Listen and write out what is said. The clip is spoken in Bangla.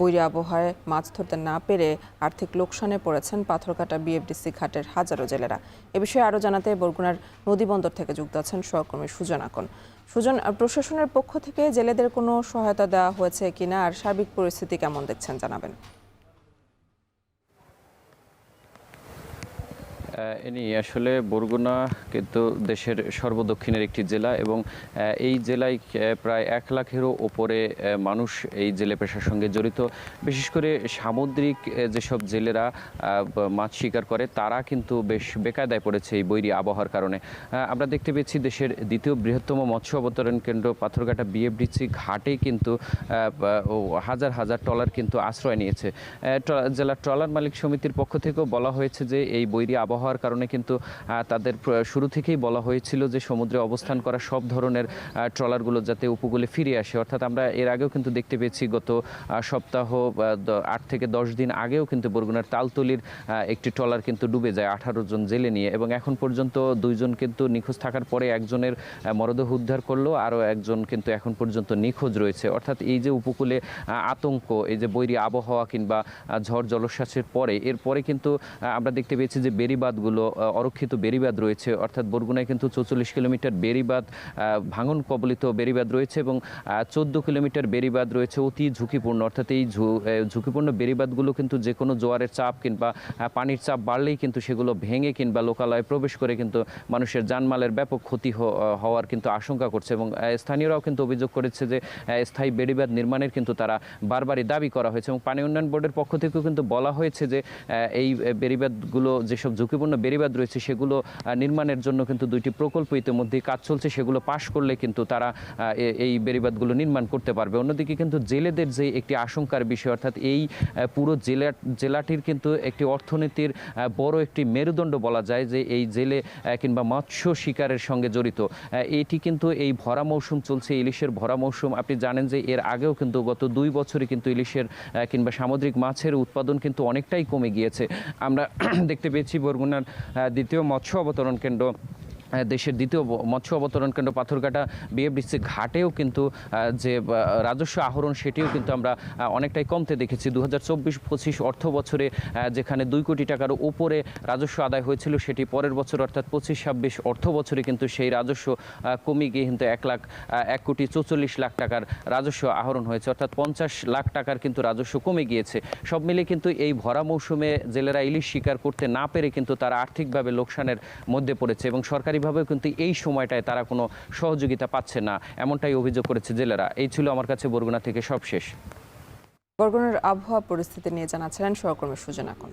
বৈরী আবহাওয়ায় মাছ ধরতে না পেরে আর্থিক লোকসানে পড়েছেন পাথরঘাটা বিএফডিসি ঘাটের হাজারো জেলেরা। এ বিষয়ে আরও জানাতে বরগুনার নদীবন্দর থেকে যুক্ত আছেন সহকর্মী সুজন আকন। সুজন, প্রশাসনের পক্ষ থেকে জেলেদের কোনো সহায়তা দেওয়া হয়েছে কিনা আর সার্বিক পরিস্থিতি কেমন দেখছেন জানাবেন। আসলে বরগুনা কিন্তু দেশের সর্বদক্ষিণের একটি জেলা এবং এই জেলায় প্রায় 1 লাখেরও ওপরে মানুষ এই জেলে পেশার সঙ্গে জড়িত। বিশেষ করে সামুদ্রিক যেসব জেলেরা মাছ শিকার করে তারা কিন্তু বেশ বেকায়দায় পড়েছে এই বৈরী আবহাওয়ার কারণে। আমরা দেখতে পেয়েছি দেশের দ্বিতীয় বৃহত্তম মৎস্য অবতরণ কেন্দ্র পাথরঘাটা বিএফডিসি ঘাটে কিন্তু হাজার হাজার ট্রলার কিন্তু আশ্রয় নিয়েছে। জেলা ট্রলার মালিক সমিতির পক্ষ থেকেও বলা হয়েছে যে এই বৈরী আবহাওয়ার কারণে কিন্তু তাদের শুরু থেকেই বলা হয়েছিল যে সমুদ্রে অবস্থান করা সব ধরনের ট্রলারগুলো যাতে উপকূলে ফিরে আসে। অর্থাৎ আমরা এর আগেও কিন্তু দেখতে পেয়েছি গত সপ্তাহ 8 থেকে 10 দিন আগেও কিন্তু বরগুনার তালতলির একটি ট্রলার কিন্তু ডুবে যায় 18 জন জেলে নিয়ে, এবং এখন পর্যন্ত 2 জন কিন্তু নিখোঁজ থাকার পরে একজনের মরদেহ উদ্ধার করলো, আরও একজন কিন্তু এখন পর্যন্ত নিখোঁজ রয়েছে। অর্থাৎ এই যে উপকূলে আতঙ্ক, এই যে বৈরী আবহাওয়া কিংবা ঝড় জলোচ্ছ্বাসের পরে এরপরে কিন্তু আমরা দেখতে পেয়েছি যে বেড়িবাঁধগুলো অরক্ষিত বেড়িবাঁধ রয়েছে। অর্থাৎ বরগুনায় কিন্তু 44 কিলোমিটার বেড়িবাঁধ ভাঙন কবলিত বেড়িবাঁধ রয়েছে এবং 14 কিলোমিটার বেড়িবাঁধ রয়েছে অতি ঝুঁকিপূর্ণ। অর্থাৎ এই ঝুঁকিপূর্ণ বেড়িবাঁধগুলো কিন্তু যে কোনো জোয়ারের চাপ কিংবা পানির চাপ বাড়লেই কিন্তু সেগুলো ভেঙে কিংবা লোকালয়ে প্রবেশ করে কিন্তু মানুষের জানমালের ব্যাপক ক্ষতি হওয়ার কিন্তু আশঙ্কা করছে। এবং স্থানীয়রাও কিন্তু অভিযোগ করেছে যে স্থায়ী বেড়িবাঁধ নির্মাণের কিন্তু তারা বারবারই দাবি করা হয়েছে এবং পানি উন্নয়ন বোর্ডের পক্ষ থেকেও কিন্তু বলা হয়েছে যে এই বেড়িবাঁধগুলো যেসব ঝুঁকিপূর্ণ বেড়িবাঁধ রয়েছে সেগুলো নির্মাণের জন্য কিন্তু 2টি প্রকল্প ইতিমধ্যেই কাজ চলছে, সেগুলো পাশ করলে কিন্তু তারা এই বেড়িবাঁধগুলো নির্মাণ করতে পারবে। অন্যদিকে কিন্তু জেলেদের যে একটি আশঙ্কার বিষয়, অর্থাৎ এই পুরো জেলাটির কিন্তু একটি অর্থনীতির বড় একটি মেরুদণ্ড বলা যায় যে এই জেলে কিংবা মৎস্য শিকারের সঙ্গে জড়িত। এটি কিন্তু এই ভরা মৌসুম চলছে, ইলিশের ভরা মৌসুম। আপনি জানেন যে এর আগেও কিন্তু গত 2 বছরে কিন্তু ইলিশের কিংবা সামুদ্রিক মাছের উৎপাদন কিন্তু অনেকটাই কমে গিয়েছে। আমরা দেখতে পেয়েছি বরগুনার দ্বিতীয় মৎস্য অবতরণ কেন্দ্র, দেশের দ্বিতীয় মৎস্য অবতরণ কেন্দ্র পাথরঘাটা বিএফডিসি ঘাটেও কিন্তু যে রাজস্ব আহরণ সেটিও কিন্তু আমরা অনেকটাই কমতে দেখেছি। 2024-25 অর্থ বছরে যেখানে 2 কোটি টাকার উপরে রাজস্ব আদায় হয়েছিল, সেটি পরের বছর অর্থাৎ 25-26 অর্থ বছরে কিন্তু সেই রাজস্ব কমে গিয়ে কিন্তু 1 কোটি 44 লাখ টাকার রাজস্ব আহরণ হয়েছে। অর্থাৎ 50 লাখ টাকার কিন্তু রাজস্ব কমে গিয়েছে। সব মিলে কিন্তু এই ভরা মৌসুমে জেলেরা ইলিশ শিকার করতে না পেরে কিন্তু তারা আর্থিকভাবে লোকসানের মধ্যে পড়েছে এবং সরকারিভাবেও কিন্তু এই সময়টায় তারা কোনো সহযোগিতা পাচ্ছে না, এমনটাই অভিযোগ করেছে জেলেরা। এই ছিল আমার কাছে বরগুনা থেকে সবশেষ। বরগুনার আবহাওয়া পরিস্থিতি নিয়ে জানাচ্ছিলেন সহকর্মী সুজন আকন।